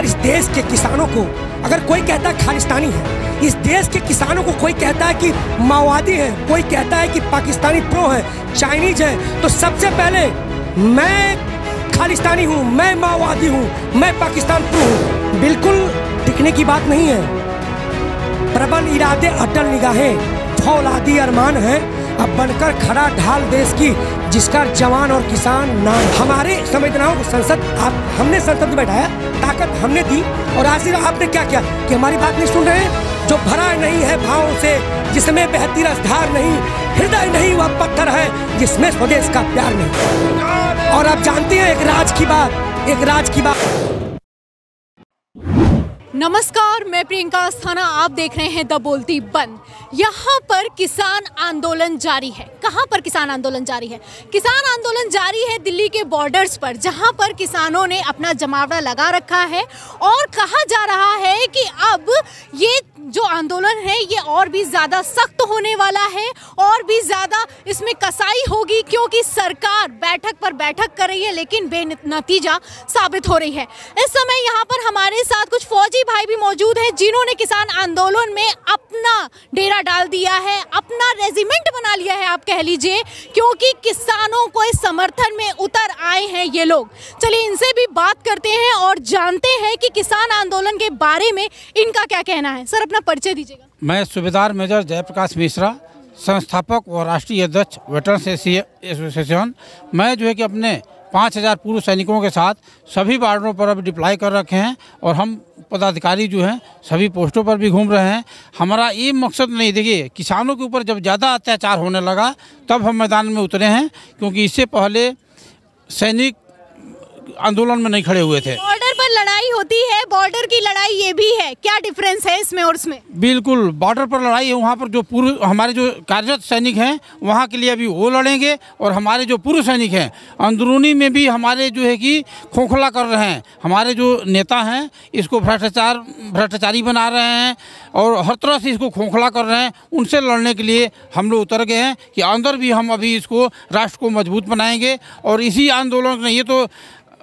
अगर इस देश के किसानों को, अगर कोई कहता है खालिस्तानी है, इस देश के किसानों को कोई कहता है कि माओवादी है, कोई कहता है कि पाकिस्तानी प्रो है, चाइनीज है, तो सबसे पहले मैं खालिस्तानी हूँ, मैं माओवादी हूँ, मैं पाकिस्तान प्रो हूँ। बिल्कुल टिकने की बात नहीं है। प्रबल इरादे अटल निगाहें फौलादी अरमान है, अब बनकर खड़ा ढाल देश की जिसका जवान और किसान नाम। हमारे संवेदनाओं को हमने संसद में बैठाया, ताकत हमने दी, और आखिर आपने क्या किया कि हमारी बात नहीं सुन रहे हैं। जो भरा नहीं है भावों से, जिसमें बहती रसधार नहीं, हृदय नहीं वह पत्थर है जिसमें स्वदेश का प्यार नहीं। और आप जानते हैं एक राज की बात। नमस्कार, मैं प्रियंका अस्थाना, आप देख रहे हैं द बोलती बंद। यहाँ पर किसान आंदोलन जारी है। कहाँ पर किसान आंदोलन जारी है? किसान आंदोलन जारी है दिल्ली के बॉर्डर्स पर, जहाँ पर किसानों ने अपना जमावड़ा लगा रखा है और कहा जा रहा है कि अब ये जो आंदोलन है ये और भी ज़्यादा सख्त होने वाला है और भी ज़्यादा इसमें कसाई होगी, क्योंकि सरकार बैठक पर बैठक कर रही है लेकिन बेनतीजा साबित हो रही है। इस समय यहाँ पर हमारे साथ कुछ फौजी भाई भी मौजूद हैं जिन्होंने किसान आंदोलन में अपना डेरा डाल दिया है, अपना रेजिमेंट बना लिया है, आप कह लीजिए, क्योंकि किसानों को इस समर्थन में उतर आए हैं ये लोग। चलिए इनसे भी बात करते हैं और जानते हैं कि किसान आंदोलन के बारे में इनका क्या कहना है। सर, अपना परिचय दीजिएगा। मैं सूबेदार मेजर जयप्रकाश मिश्रा, संस्थापक व राष्ट्रीय अध्यक्ष वेटरन्स एसोसिएशन। मैं जो है कि अपने 5000 पूर्व सैनिकों के साथ सभी बॉर्डरों पर अब डिप्लॉय कर रखे हैं और हम पदाधिकारी जो हैं सभी पोस्टों पर भी घूम रहे हैं। हमारा ये मकसद नहीं, देखिए किसानों के ऊपर जब ज़्यादा अत्याचार होने लगा तब हम मैदान में उतरे हैं, क्योंकि इससे पहले सैनिक आंदोलन में नहीं खड़े हुए थे। बॉर्डर पर लड़ाई होती है, बॉर्डर की लड़ाई ये भी है, क्या डिफरेंस है इसमें और उसमें? बिल्कुल, बॉर्डर पर लड़ाई है। वहाँ पर जो पूर्व हमारे जो कार्यरत सैनिक हैं वहाँ के लिए अभी वो लड़ेंगे, और हमारे जो पूर्व सैनिक हैं अंदरूनी में भी हमारे जो है कि खोखला कर रहे हैं। हमारे जो नेता हैं इसको भ्रष्टाचारी बना रहे हैं और हर तरह से इसको खोखला कर रहे हैं। उनसे लड़ने के लिए हम लोग उतर गए हैं कि अंदर भी हम अभी इसको राष्ट्र को मजबूत बनाएंगे। और इसी आंदोलन ने, ये तो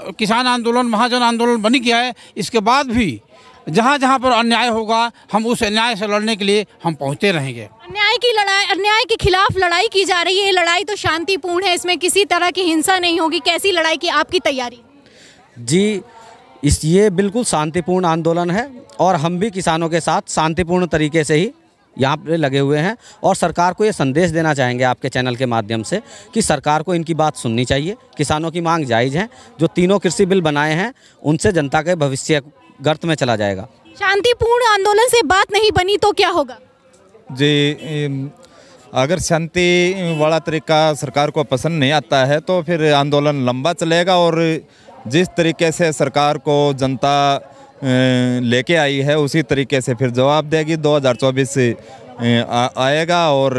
किसान आंदोलन महाजन आंदोलन बन गया है, इसके बाद भी जहाँ जहाँ पर अन्याय होगा हम उस अन्याय से लड़ने के लिए हम पहुँचते रहेंगे। अन्याय के खिलाफ लड़ाई की जा रही है। लड़ाई तो शांतिपूर्ण है, इसमें किसी तरह की हिंसा नहीं होगी। कैसी लड़ाई की आपकी तैयारी? जी, ये बिल्कुल शांतिपूर्ण आंदोलन है और हम भी किसानों के साथ शांतिपूर्ण तरीके से ही यहाँ पे लगे हुए हैं। और सरकार को ये संदेश देना चाहेंगे आपके चैनल के माध्यम से कि सरकार को इनकी बात सुननी चाहिए। किसानों की मांग जायज़ है। जो तीनों कृषि बिल बनाए हैं उनसे जनता के भविष्य गर्त में चला जाएगा। शांतिपूर्ण आंदोलन से बात नहीं बनी तो क्या होगा? जी, अगर शांति वाला तरीका सरकार को पसंद नहीं आता है तो फिर आंदोलन लंबा चलेगा, और जिस तरीके से सरकार को जनता लेके आई है उसी तरीके से फिर जवाब देगी। 2024 आएगा और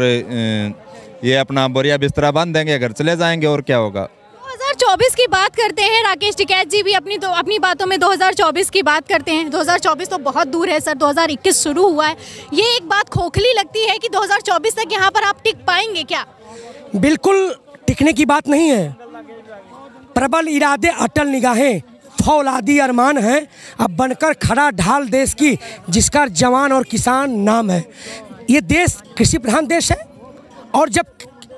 ये अपना बोरिया बिस्तरा बांध देंगे, घर चले जाएंगे, और क्या होगा। 2024 की बात करते हैं, राकेश टिकैत जी भी अपनी बातों में 2024 की बात करते हैं। 2024 तो बहुत दूर है सर, 2021 शुरू हुआ है। ये एक बात खोखली लगती है कि 2024 तक यहाँ पर आप टिक पाएंगे क्या? बिल्कुल टिकने की बात नहीं है। प्रबल इरादे अटल निगाहें फौलादी अरमान है, अब बनकर खड़ा ढाल देश की जिसका जवान और किसान नाम है। ये देश कृषि प्रधान देश है, और जब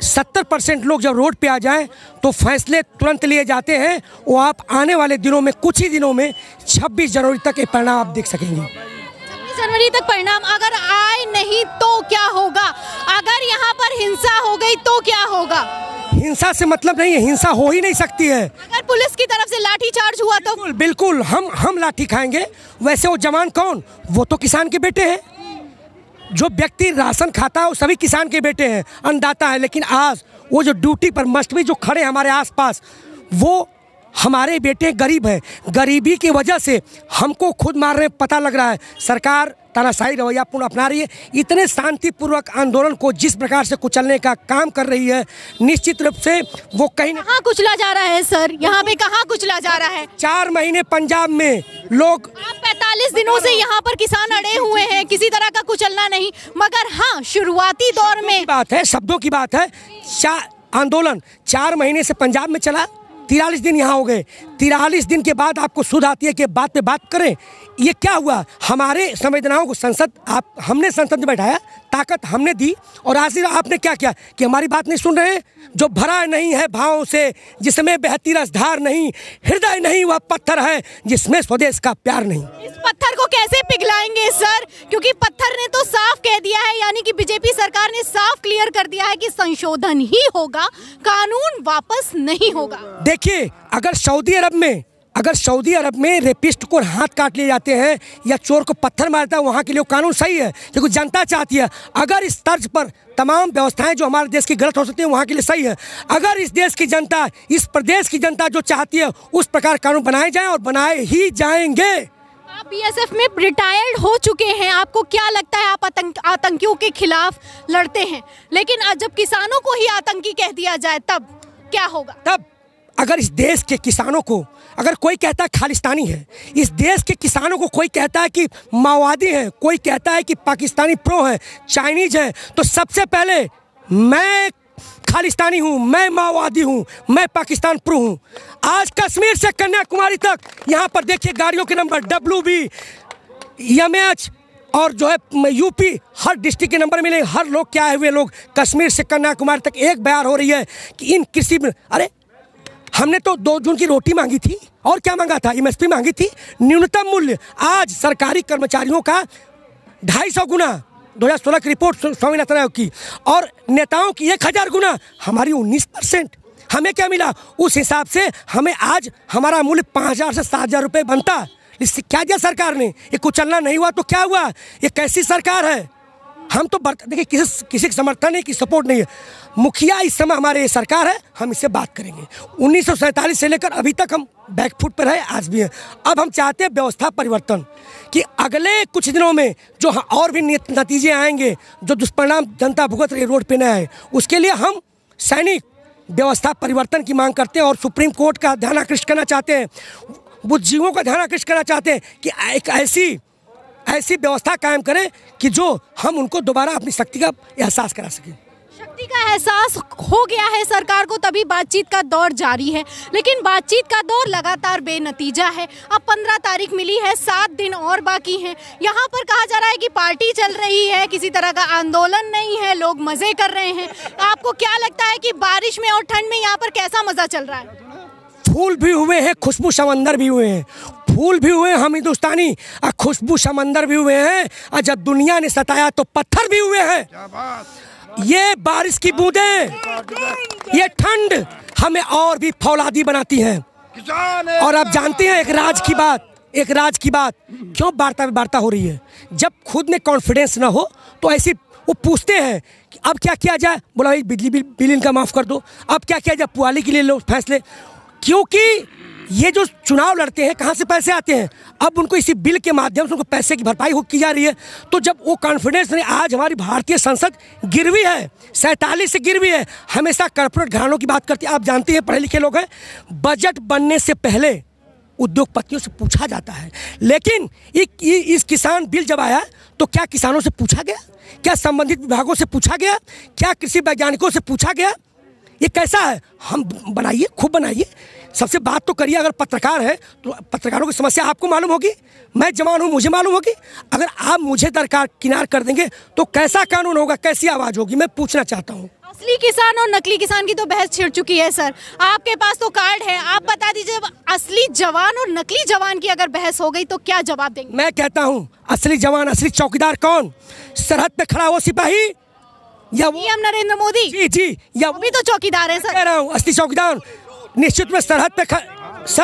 70% लोग जब रोड पे आ जाएं तो फैसले तुरंत लिए जाते हैं। वो आप आने वाले दिनों में, कुछ ही दिनों में 26 जनवरी तक ये परिणाम आप देख सकेंगे। 26 जनवरी तक परिणाम अगर आए नहीं तो क्या होगा? अगर यहाँ पर हिंसा हो गई तो क्या होगा? हिंसा से मतलब नहीं है, हिंसा हो ही नहीं सकती है। अगर पुलिस की तरफ से लाठी चार्ज हुआ तो? बिल्कुल हम लाठी खाएंगे। वैसे वो जवान कौन? वो तो किसान के बेटे हैं। जो व्यक्ति राशन खाता है वो सभी किसान के बेटे हैं, अन्नदाता है। लेकिन आज वो जो ड्यूटी पर मस्ट भी जो खड़े हमारे आसपास, वो हमारे बेटे गरीब हैं। गरीबी की वजह से हमको खुद मारने पता लग रहा है। सरकार तानाशाही रवैया पूर्ण अपना रही है। इतने शांतिपूर्वक आंदोलन को जिस प्रकार से कुचलने का काम कर रही है, निश्चित रूप से वो कहाँ कुचला जा रहा है सर? यहाँ पे कहाँ कुचला जा रहा है? 4 महीने पंजाब में लोग, आप 45 दिनों से यहाँ पर किसान अड़े हुए हैं, किसी तरह का कुचलना नहीं। मगर हाँ, शुरुआती दौर में बात है, शब्दों की बात है। आंदोलन 4 महीने से पंजाब में चला, 43 दिन यहाँ हो गए। 43 दिन के बाद आपको सुध आती है कि बात पे बात करें। ये क्या हुआ? हमारे संवेदनाओं को हमने संसद में बैठाया, ताकत हमने दी, और आज आपने क्या किया कि हमारी बात नहीं सुन रहे। जो भरा नहीं है भावों से, जिसमें बहती रसधार नहीं, हृदय नहीं वह पत्थर है जिसमें स्वदेश का प्यार नहीं। इस पत्थर को कैसे पिघलाएंगे सर? क्योंकि पत्थर ने तो साफ कह दिया है, यानी कि बीजेपी सरकार ने साफ क्लियर कर दिया है कि संशोधन ही होगा, कानून वापस नहीं होगा। देखिए, अगर सऊदी अरब में रेपिस्ट को हाथ काट लिए जाते हैं या चोर को पत्थर मारता है, वहाँ के लिए कानून सही है क्योंकि जनता चाहती है। अगर इस तर्ज पर तमाम व्यवस्थाएं जो हमारे देश की गलत हो सकती है, वहाँ के लिए सही है। अगर इस देश की जनता, इस प्रदेश की जनता जो चाहती है उस प्रकार कानून बनाए जाएं और बनाए ही जाएंगे। आप बीएसएफ में रिटायर्ड हो चुके हैं, आपको क्या लगता है आप आतंकियों के खिलाफ लड़ते हैं, लेकिन जब किसानों को ही आतंकी कह दिया जाए तब क्या होगा? तब अगर इस देश के किसानों को, अगर कोई कहता है खालिस्तानी है, इस देश के किसानों को कोई कहता है कि माओवादी है, कोई कहता है कि पाकिस्तानी प्रो है, चाइनीज है, तो सबसे पहले मैं खालिस्तानी हूँ, मैं माओवादी हूँ, मैं पाकिस्तान प्रो हूँ। आज कश्मीर से कन्याकुमारी तक यहाँ पर देखिए गाड़ियों के नंबर WB, MH और जो है यूपी, हर डिस्ट्रिक्ट के नंबर मिले। हर लोग क्या हुए, लोग कश्मीर से कन्याकुमारी तक एक बयान हो रही है कि इन कृषि, अरे हमने तो 2 जून की रोटी मांगी थी और क्या मांगा था? MSP मांगी थी, न्यूनतम मूल्य। आज सरकारी कर्मचारियों का 250 गुना 2016 की रिपोर्ट स्वामीनाथन आयोग की, और नेताओं की 1000 गुना, हमारी 19%। हमें क्या मिला? उस हिसाब से हमें आज हमारा मूल्य 5000 से 7000 रुपये बनता। इससे क्या दिया सरकार ने? ये कुचलना नहीं हुआ तो क्या हुआ? ये कैसी सरकार है? हम तो देखिए किसी का समर्थन नहीं, की सपोर्ट नहीं है। मुखिया इस समय हमारे ये सरकार है, हम इससे बात करेंगे। 1947 से लेकर अभी तक हम बैकफुट पर है, आज भी है। अब हम चाहते हैं व्यवस्था परिवर्तन, कि अगले कुछ दिनों में जो और भी नतीजे आएंगे, जो दुष्परिणाम जनता भुगत रही रोड पे न आए, उसके लिए हम सैनिक व्यवस्था परिवर्तन की मांग करते हैं और सुप्रीम कोर्ट का ध्यान आकृष्ट करना चाहते हैं, बुद्धिजीवियों का ध्यान आकृष्ट करना चाहते हैं कि एक ऐसी व्यवस्था कायम करें कि जो हम उनको दोबारा अपनी शक्ति का एहसास करा सकें। शक्ति का एहसास हो गया है सरकार को, तभी बातचीत का दौर जारी है, लेकिन बातचीत का दौर लगातार बेनतीजा है। अब 15 तारीख मिली है, 7 दिन और बाकी हैं। यहाँ पर कहा जा रहा है कि पार्टी चल रही है, किसी तरह का आंदोलन नहीं है, लोग मजे कर रहे हैं। आपको क्या लगता है कि बारिश में और ठंड में यहाँ पर कैसा मजा चल रहा है? फूल भी हुए हैं, खुशबू समंदर भी हुए हैं। फूल भी हुए हम हिंदुस्तानी और खुशबू समंदर भी हुए हैं, और जब दुनिया ने सताया तो पत्थर भी हुए हैं। ये बारिश की बूंदें, ये ठंड हमें और भी फौलादी बनाती हैं। और आप जानते हैं एक राज की बात क्यों वार्ता हो रही है? जब खुद में कॉन्फिडेंस ना हो तो ऐसी वो पूछते हैं कि अब क्या किया जाए। बोला भाई बिजली बिल इनका माफ़ कर दो, अब क्या किया जाए, पुआली के लिए लो फैसले। क्योंकि ये जो चुनाव लड़ते हैं, कहाँ से पैसे आते हैं? अब उनको इसी बिल के माध्यम से उनको पैसे की भरपाई की जा रही है। तो जब वो कॉन्फिडेंस नहीं, आज हमारी भारतीय संसद गिरवी है, 47 से गिरवी है, हमेशा कॉर्पोरेट घरानों की बात करती है। आप जानते हैं, पढ़े लिखे लोग हैं, बजट बनने से पहले उद्योगपतियों से पूछा जाता है, लेकिन इस किसान बिल जब आया तो क्या किसानों से पूछा गया? क्या संबंधित विभागों से पूछा गया? क्या कृषि वैज्ञानिकों से पूछा गया? ये कैसा है? हम बनाइए, खूब बनाइए, सबसे बात तो करिए। अगर पत्रकार है तो पत्रकारों की समस्या आपको मालूम होगी, मैं जवान हूँ, मुझे मालूम होगी। अगर आप मुझे किनार कर देंगे तो कैसा कानून होगा, कैसी आवाज़ होगी? मैं पूछना चाहता हूँ। असली किसान और नकली किसान की तो बहस छिड़ चुकी है सर, आपके पास तो कार्ड है, आप बता दीजिए असली जवान और नकली जवान की अगर बहस हो गई तो क्या जवाब देंगे? मैं कहता हूँ असली जवान, असली चौकीदार कौन? सरहद पे खड़ा वो सिपाही या वो पीएम नरेंद्र मोदी? जी, या वो भी तो चौकीदार है सर। कह रहा हूँ असली चौकीदार निश्चित में सरहद पे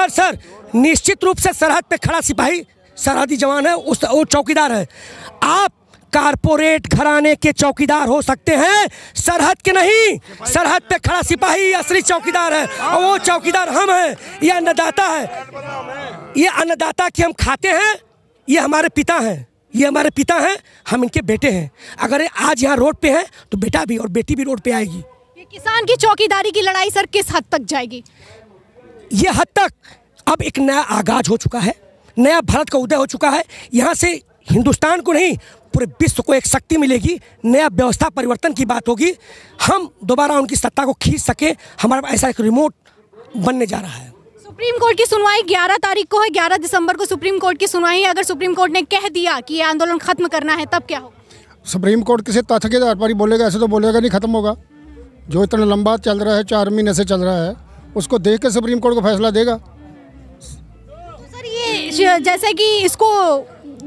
सर निश्चित रूप से सरहद पे खड़ा सिपाही सरहदी जवान है, वो चौकीदार है। आप कारपोरेट घराने के चौकीदार हो सकते हैं, सरहद के नहीं। सरहद पे खड़ा सिपाही असली चौकीदार है, और वो चौकीदार हम हैं। ये अन्नदाता है, ये अन्नदाता की हम खाते हैं। ये हमारे पिता हैं, हम इनके बेटे हैं। अगर आज यहाँ रोड पे हैं तो बेटा भी और बेटी भी रोड पे आएगी। ये किसान की चौकीदारी की लड़ाई सर किस हद तक जाएगी? ये हद तक अब एक नया आगाज हो चुका है, नया भारत का उदय हो चुका है। यहाँ से हिंदुस्तान को नहीं, पूरे विश्व को एक शक्ति मिलेगी, नया व्यवस्था परिवर्तन की बात होगी। हम दोबारा उनकी सत्ता को खींच सके, हमारा ऐसा एक रिमोट बनने जा रहा है। सुप्रीम कोर्ट की सुनवाई 11 तारीख को है, 11 दिसंबर को सुप्रीम कोर्ट की सुनवाई है। अगर सुप्रीम कोर्ट ने कह दिया कि ये आंदोलन खत्म करना है तब क्या होगा? सुप्रीम कोर्ट किसी तथ्य के आधार पर ही बोलेगा, ऐसे तो बोलेगा नहीं खत्म होगा। जो इतना लंबा चल रहा है, 4 महीने से चल रहा है, उसको देख के सुप्रीम कोर्ट को फैसला देगा। सर ये जैसे कि इसको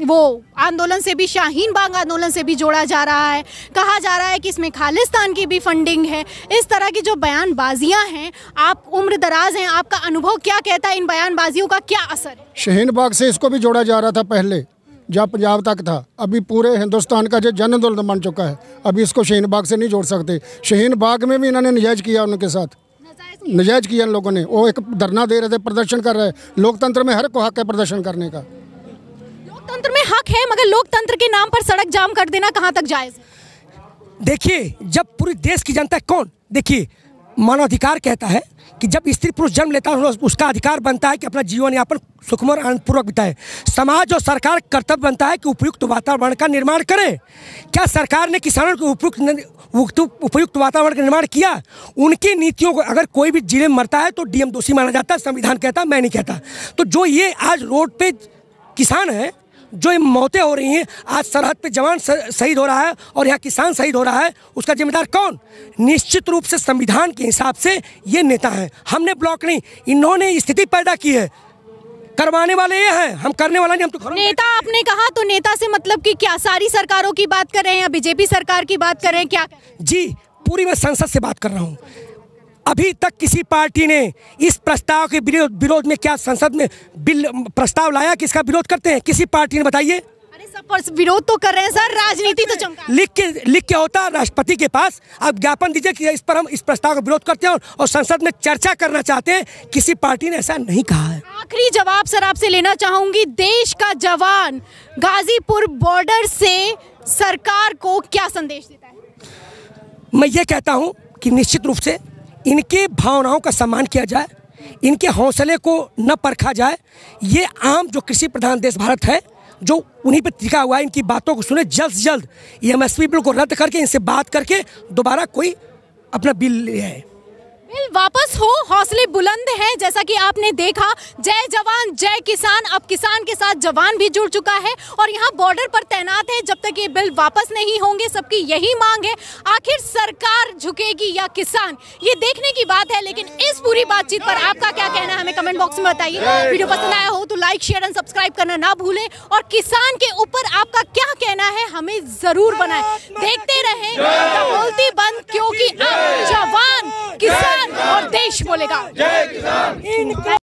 वो आंदोलन से भी, शाहीन बाग आंदोलन से भी जोड़ा जा रहा है, कहा जा रहा है कि इसमें खालिस्तान की भी फंडिंग है। इस तरह की जो बयानबाजियां हैं, आप उम्र दराज हैं, आपका अनुभव क्या कहता है, इन बयानबाजियों का क्या असर है? शाहीन बाग से इसको भी जोड़ा जा रहा था पहले, जहाँ पंजाब तक था। अभी पूरे हिंदुस्तान का जो जन आंदोलन बन चुका है, अभी इसको शाहीन बाग से नहीं जोड़ सकते। शाहीन बाग में भी इन्होंने नजायज़ किया, उनके साथ नजायज़ किया इन लोगों ने। वो एक धरना दे रहे थे, प्रदर्शन कर रहे। लोकतंत्र में हर को हक है प्रदर्शन करने का, लोकतंत्र में हक है, मगर लोकतंत्र के नाम पर सड़क जाम कर देना कहाँ तक जायज़ है? देखिए, जब पूरी देश की जनता कौन, देखिए मानवाधिकार कहता है कि जब स्त्री पुरुष जन्म लेता है उसका अधिकार बनता है कि अपना जीवन यापन सुखमय और आनंदपूर्वक बिताए। समाज और सरकार कर्तव्य बनता है कि उपयुक्त वातावरण का निर्माण करे। क्या सरकार ने किसानों को उपयुक्त वातावरण का निर्माण किया? उनकी नीतियों को अगर कोई भी जिले में मरता है तो डीएम दोषी माना जाता है, संविधान कहता है, मैं नहीं कहता। तो जो ये आज रोड पे किसान है, जो मौतें हो रही हैं, आज सरहद पे जवान शहीद हो रहा है और यहाँ किसान शहीद हो रहा है, उसका जिम्मेदार कौन? निश्चित रूप से संविधान के हिसाब से ये नेता हैं। हमने ब्लॉक नहीं, इन्होंने स्थिति पैदा की है। करवाने वाले ये हैं, हम करने वाला नहीं। हम तो नेता आपने कहा, तो नेता से मतलब कि क्या सारी सरकारों की बात कर रहे हैं या बीजेपी सरकार की बात कर रहे हैं, क्या? जी, पूरी मैं संसद से बात कर रहा हूँ। अभी तक किसी पार्टी ने इस प्रस्ताव के विरोध में क्या संसद में बिल प्रस्ताव लाया कि इसका विरोध करते हैं? किसी पार्टी ने बताइए? अरे सब पर विरोध तो कर रहे हैं सर, राजनीति तो चमका। लिख के होता राष्ट्रपति के पास, आप ज्ञापन दीजिए कि इस पर हम इस प्रस्ताव का विरोध करते हैं और संसद में चर्चा करना चाहते हैं। किसी पार्टी ने ऐसा नहीं कहा है। आखिरी जवाब सर आपसे लेना चाहूंगी, देश का जवान गाजीपुर बॉर्डर से सरकार को क्या संदेश देता है? मैं ये कहता हूँ कि निश्चित रूप से इनके भावनाओं का सम्मान किया जाए, इनके हौसले को न परखा जाए। ये आम जो कृषि प्रधान देश भारत है, जो उन्हीं पर टिका हुआ है, इनकी बातों को सुने। जल्द से जल्द ये एमएसपी बिल को रद्द करके इनसे बात करके दोबारा कोई अपना बिल ले आए। बिल वापस हो, हौसले बुलंद हैं। जैसा कि आपने देखा, जय जवान जय किसान, अब किसान के साथ जवान भी जुड़ चुका है और यहाँ बॉर्डर पर तैनात है। जब तक ये बिल वापस नहीं होंगे, सबकी यही मांग है। आखिर सरकार झुकेगी या किसान, ये देखने की बात है। लेकिन इस पूरी बातचीत पर आपका क्या कहना है, हमें कमेंट बॉक्स में बताइए। वीडियो पसंद आया हो तो लाइक, शेयर एंड सब्सक्राइब करना ना भूलें और किसान के ऊपर आपका क्या कहना है हमें जरूर बनाएं। देखते रहें द बोलती बंद, क्योंकि अब जवान, किसान और देश बोलेगा। जय किसान।